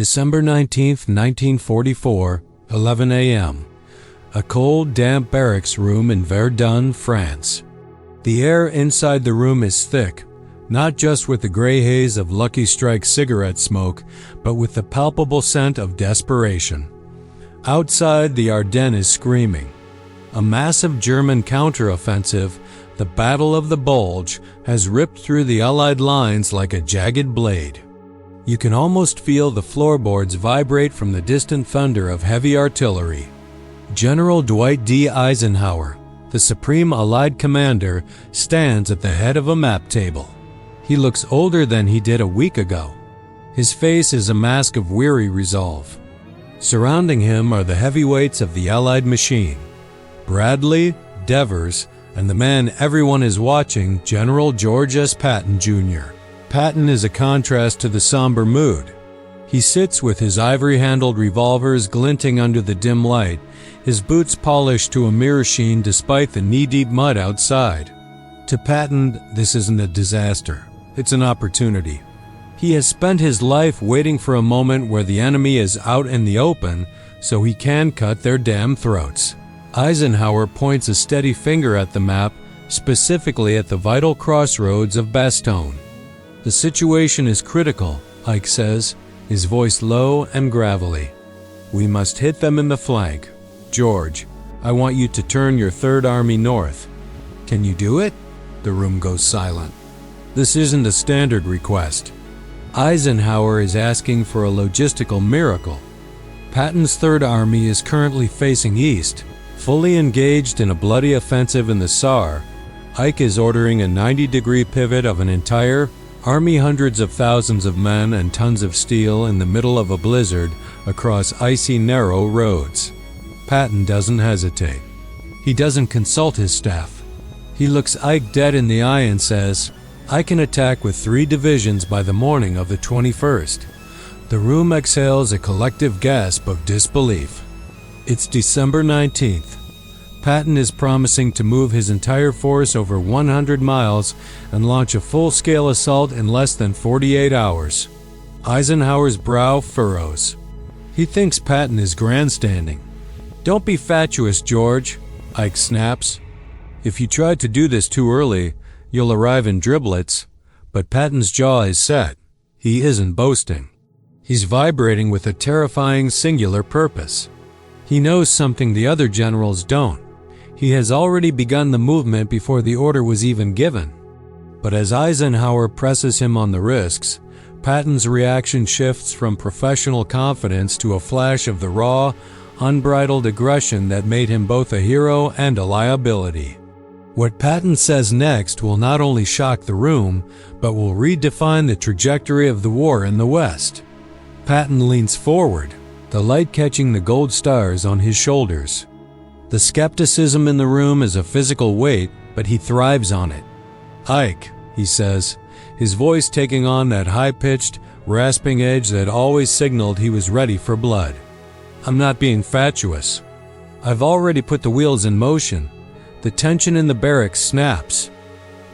December 19, 1944, 11 a.m. A cold, damp barracks room in Verdun, France. The air inside the room is thick, not just with the gray haze of Lucky Strike cigarette smoke, but with the palpable scent of desperation. Outside, the Ardennes is screaming. A massive German counteroffensive, the Battle of the Bulge, has ripped through the Allied lines like a jagged blade. You can almost feel the floorboards vibrate from the distant thunder of heavy artillery. General Dwight D. Eisenhower, the Supreme Allied Commander, stands at the head of a map table. He looks older than he did a week ago. His face is a mask of weary resolve. Surrounding him are the heavyweights of the Allied machine: Bradley, Devers, and the man everyone is watching, General George S. Patton, Jr. Patton is a contrast to the somber mood. He sits with his ivory-handled revolvers glinting under the dim light, his boots polished to a mirror sheen despite the knee-deep mud outside. To Patton, this isn't a disaster. It's an opportunity. He has spent his life waiting for a moment where the enemy is out in the open so he can cut their damn throats. Eisenhower points a steady finger at the map, specifically at the vital crossroads of Bastogne. The situation is critical, Ike says, his voice low and gravelly. We must hit them in the flank. George, I want you to turn your Third Army north. Can you do it? The room goes silent. This isn't a standard request. Eisenhower is asking for a logistical miracle. Patton's Third Army is currently facing east, fully engaged in a bloody offensive in the Saar. Ike is ordering a 90-degree pivot of an entire army, hundreds of thousands of men and tons of steel in the middle of a blizzard across icy, narrow roads. Patton doesn't hesitate. He doesn't consult his staff. He looks Ike dead in the eye and says, I can attack with 3 divisions by the morning of the 21st. The room exhales a collective gasp of disbelief. It's December 19th. Patton is promising to move his entire force over 100 miles and launch a full-scale assault in less than 48 hours. Eisenhower's brow furrows. He thinks Patton is grandstanding. Don't be fatuous, George, Ike snaps. If you try to do this too early, you'll arrive in driblets. But Patton's jaw is set. He isn't boasting. He's vibrating with a terrifying singular purpose. He knows something the other generals don't. He has already begun the movement before the order was even given. But as Eisenhower presses him on the risks, Patton's reaction shifts from professional confidence to a flash of the raw, unbridled aggression that made him both a hero and a liability. What Patton says next will not only shock the room, but will redefine the trajectory of the war in the West. Patton leans forward, the light catching the gold stars on his shoulders. The skepticism in the room is a physical weight, but he thrives on it. Ike, he says, his voice taking on that high-pitched, rasping edge that always signaled he was ready for blood. I'm not being fatuous. I've already put the wheels in motion. The tension in the barracks snaps.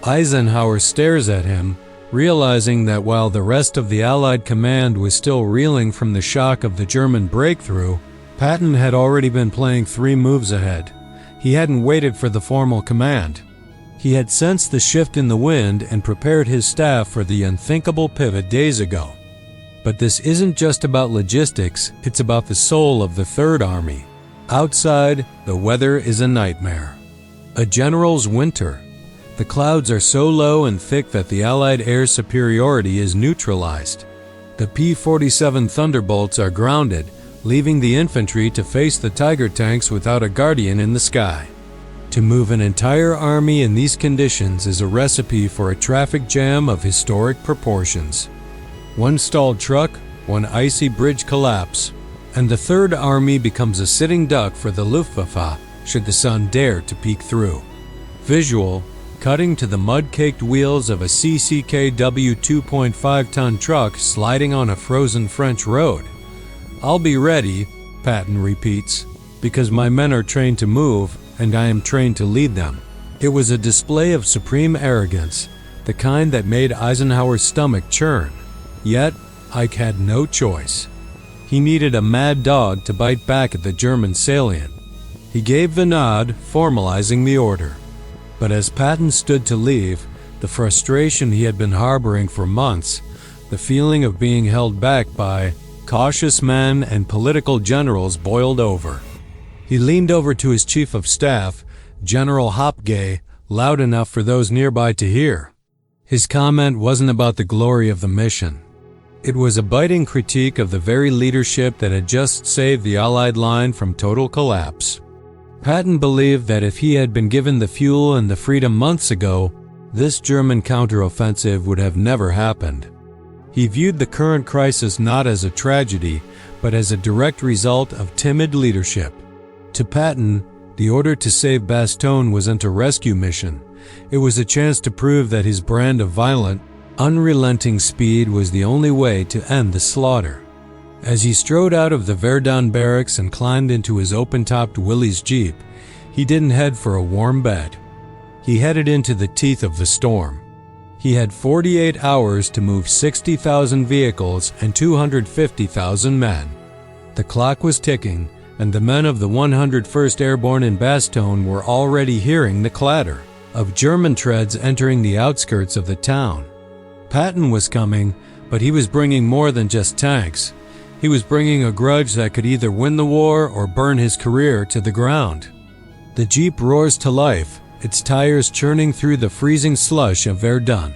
Eisenhower stares at him, realizing that while the rest of the Allied command was still reeling from the shock of the German breakthrough, Patton had already been playing 3 moves ahead. He hadn't waited for the formal command. He had sensed the shift in the wind and prepared his staff for the unthinkable pivot days ago. But this isn't just about logistics, it's about the soul of the Third Army. Outside, the weather is a nightmare. A general's winter. The clouds are so low and thick that the Allied air superiority is neutralized. The P-47 Thunderbolts are grounded, leaving the infantry to face the Tiger tanks without a guardian in the sky. To move an entire army in these conditions is a recipe for a traffic jam of historic proportions. One stalled truck, one icy bridge collapse, and the Third Army becomes a sitting duck for the Luftwaffe should the sun dare to peek through. Visual, cutting to the mud-caked wheels of a CCKW 2.5-ton truck sliding on a frozen French road. I'll be ready, Patton repeats, because my men are trained to move, and I am trained to lead them. It was a display of supreme arrogance, the kind that made Eisenhower's stomach churn. Yet, Ike had no choice. He needed a mad dog to bite back at the German salient. He gave the nod, formalizing the order. But as Patton stood to leave, the frustration he had been harboring for months, the feeling of being held back by cautious men and political generals boiled over. He leaned over to his chief of staff, General Hopgay, loud enough for those nearby to hear. His comment wasn't about the glory of the mission. It was a biting critique of the very leadership that had just saved the Allied line from total collapse. Patton believed that if he had been given the fuel and the freedom months ago, this German counteroffensive would have never happened. He viewed the current crisis not as a tragedy, but as a direct result of timid leadership. To Patton, the order to save Bastogne wasn't a rescue mission. It was a chance to prove that his brand of violent, unrelenting speed was the only way to end the slaughter. As he strode out of the Verdun barracks and climbed into his open-topped Willys Jeep, he didn't head for a warm bed. He headed into the teeth of the storm. He had 48 hours to move 60,000 vehicles and 250,000 men. The clock was ticking, and the men of the 101st Airborne in Bastogne were already hearing the clatter of German treads entering the outskirts of the town. Patton was coming, but he was bringing more than just tanks. He was bringing a grudge that could either win the war or burn his career to the ground. The Jeep roars to life, its tires churning through the freezing slush of Verdun.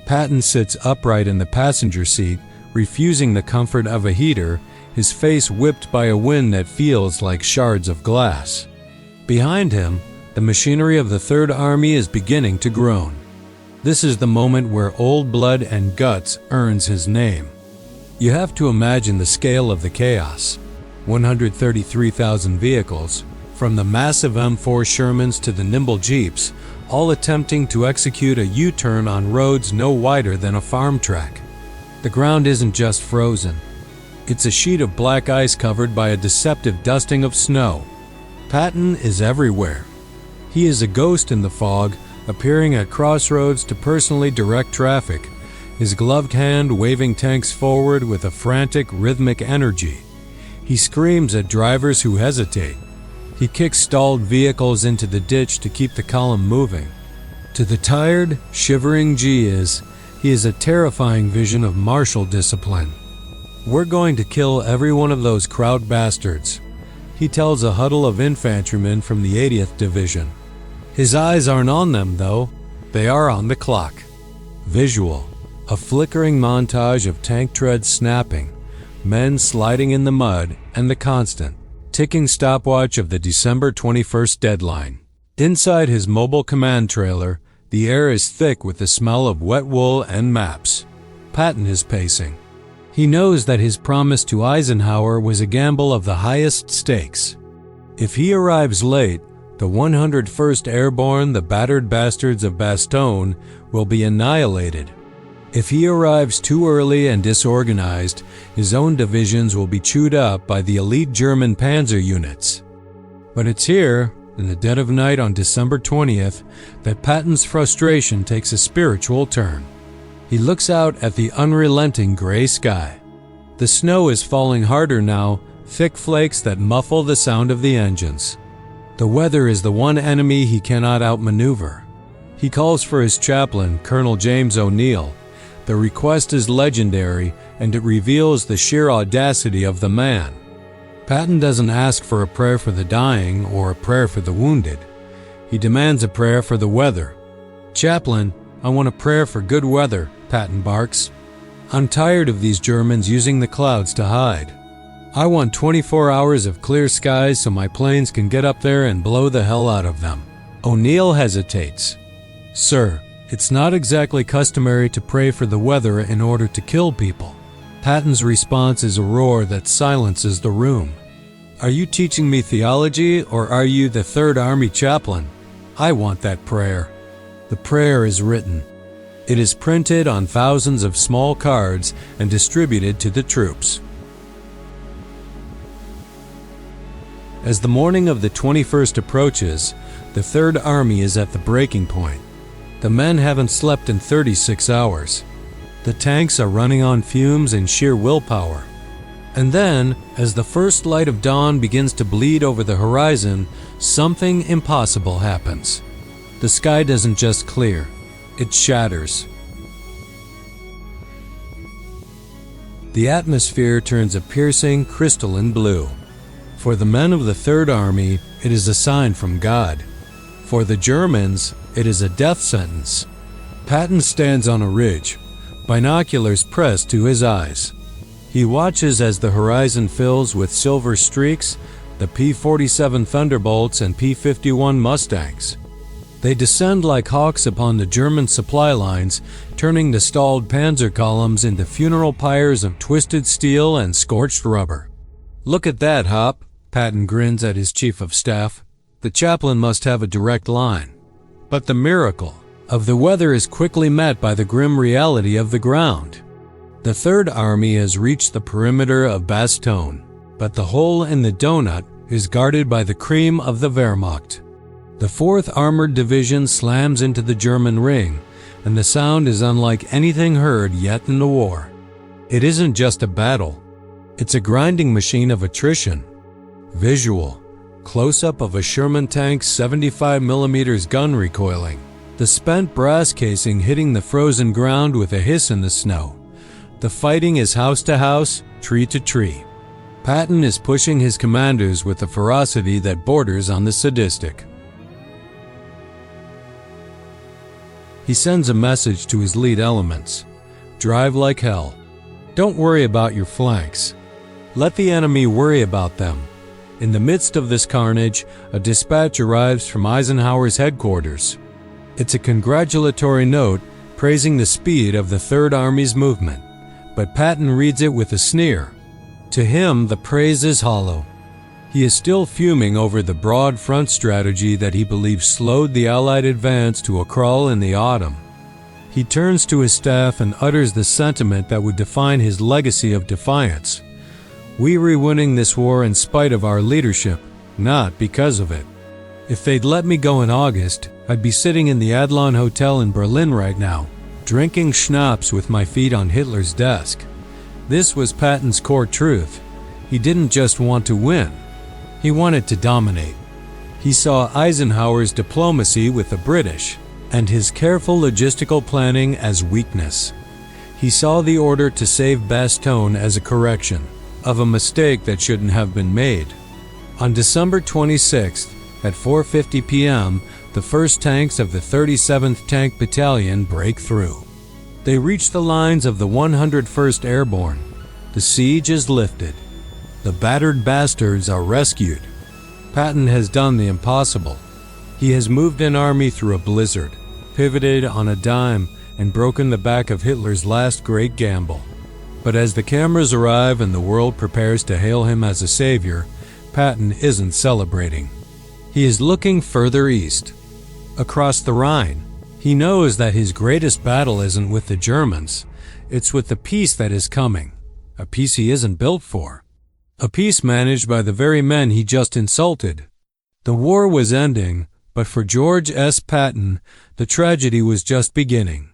Patton sits upright in the passenger seat, refusing the comfort of a heater, his face whipped by a wind that feels like shards of glass. Behind him, the machinery of the Third Army is beginning to groan. This is the moment where old blood and guts earns his name. You have to imagine the scale of the chaos. 133,000 vehicles, from the massive M4 Shermans to the nimble Jeeps, all attempting to execute a U-turn on roads no wider than a farm track. The ground isn't just frozen. It's a sheet of black ice covered by a deceptive dusting of snow. Patton is everywhere. He is a ghost in the fog, appearing at crossroads to personally direct traffic, his gloved hand waving tanks forward with a frantic, rhythmic energy. He screams at drivers who hesitate. He kicks stalled vehicles into the ditch to keep the column moving. To the tired, shivering GIs, he is a terrifying vision of martial discipline. "We're going to kill every one of those Kraut bastards," he tells a huddle of infantrymen from the 80th Division. His eyes aren't on them, though. They are on the clock. Visual. A flickering montage of tank treads snapping, men sliding in the mud, and the constant, ticking stopwatch of the December 21st deadline. Inside his mobile command trailer, the air is thick with the smell of wet wool and maps. Patton is pacing. He knows that his promise to Eisenhower was a gamble of the highest stakes. If he arrives late, the 101st Airborne, the battered bastards of Bastogne, will be annihilated. If he arrives too early and disorganized, his own divisions will be chewed up by the elite German panzer units. But it's here, in the dead of night on December 20th, that Patton's frustration takes a spiritual turn. He looks out at the unrelenting gray sky. The snow is falling harder now, thick flakes that muffle the sound of the engines. The weather is the one enemy he cannot outmaneuver. He calls for his chaplain, Colonel James O'Neill. The request is legendary, and it reveals the sheer audacity of the man. Patton doesn't ask for a prayer for the dying or a prayer for the wounded. He demands a prayer for the weather. "Chaplain, I want a prayer for good weather," Patton barks. "I'm tired of these Germans using the clouds to hide. I want 24 hours of clear skies so my planes can get up there and blow the hell out of them." O'Neill hesitates. "Sir, it's not exactly customary to pray for the weather in order to kill people." Patton's response is a roar that silences the room. "Are you teaching me theology, or are you the Third Army chaplain? I want that prayer." The prayer is written. It is printed on thousands of small cards and distributed to the troops. As the morning of the 21st approaches, the Third Army is at the breaking point. The men haven't slept in 36 hours. The tanks are running on fumes and sheer willpower. And then, as the first light of dawn begins to bleed over the horizon, something impossible happens. The sky doesn't just clear, it shatters. The atmosphere turns a piercing, crystalline blue. For the men of the Third Army, it is a sign from God. For the Germans, it is a death sentence. Patton stands on a ridge, binoculars pressed to his eyes. He watches as the horizon fills with silver streaks, the P-47 Thunderbolts and P-51 Mustangs. They descend like hawks upon the German supply lines, turning the stalled panzer columns into funeral pyres of twisted steel and scorched rubber. "Look at that, Hop," Patton grins at his chief of staff. "The chaplain must have a direct line." But the miracle of the weather is quickly met by the grim reality of the ground. The Third Army has reached the perimeter of Bastogne, but the hole in the donut is guarded by the cream of the Wehrmacht. The 4th Armored Division slams into the German ring, and the sound is unlike anything heard yet in the war. It isn't just a battle. It's a grinding machine of attrition. Visual. Close-up of a Sherman tank's 75mm gun recoiling. The spent brass casing hitting the frozen ground with a hiss in the snow. The fighting is house to house, tree to tree. Patton is pushing his commanders with a ferocity that borders on the sadistic. He sends a message to his lead elements. Drive like hell. Don't worry about your flanks. Let the enemy worry about them. In the midst of this carnage, a dispatch arrives from Eisenhower's headquarters. It's a congratulatory note praising the speed of the Third Army's movement. But Patton reads it with a sneer. To him, the praise is hollow. He is still fuming over the broad front strategy that he believes slowed the Allied advance to a crawl in the autumn. He turns to his staff and utters the sentiment that would define his legacy of defiance. "We're winning this war in spite of our leadership, not because of it. If they'd let me go in August, I'd be sitting in the Adlon Hotel in Berlin right now, drinking schnapps with my feet on Hitler's desk." This was Patton's core truth. He didn't just want to win. He wanted to dominate. He saw Eisenhower's diplomacy with the British and his careful logistical planning as weakness. He saw the order to save Bastogne as a correction of a mistake that shouldn't have been made. On December 26th, at 4:50 p.m., the first tanks of the 37th Tank Battalion break through. They reach the lines of the 101st Airborne. The siege is lifted. The battered bastards are rescued. Patton has done the impossible. He has moved an army through a blizzard, pivoted on a dime, and broken the back of Hitler's last great gamble. But as the cameras arrive and the world prepares to hail him as a savior, Patton isn't celebrating. He is looking further east, across the Rhine. He knows that his greatest battle isn't with the Germans. It's with the peace that is coming, a peace he isn't built for. A peace managed by the very men he just insulted. The war was ending, but for George S. Patton, the tragedy was just beginning.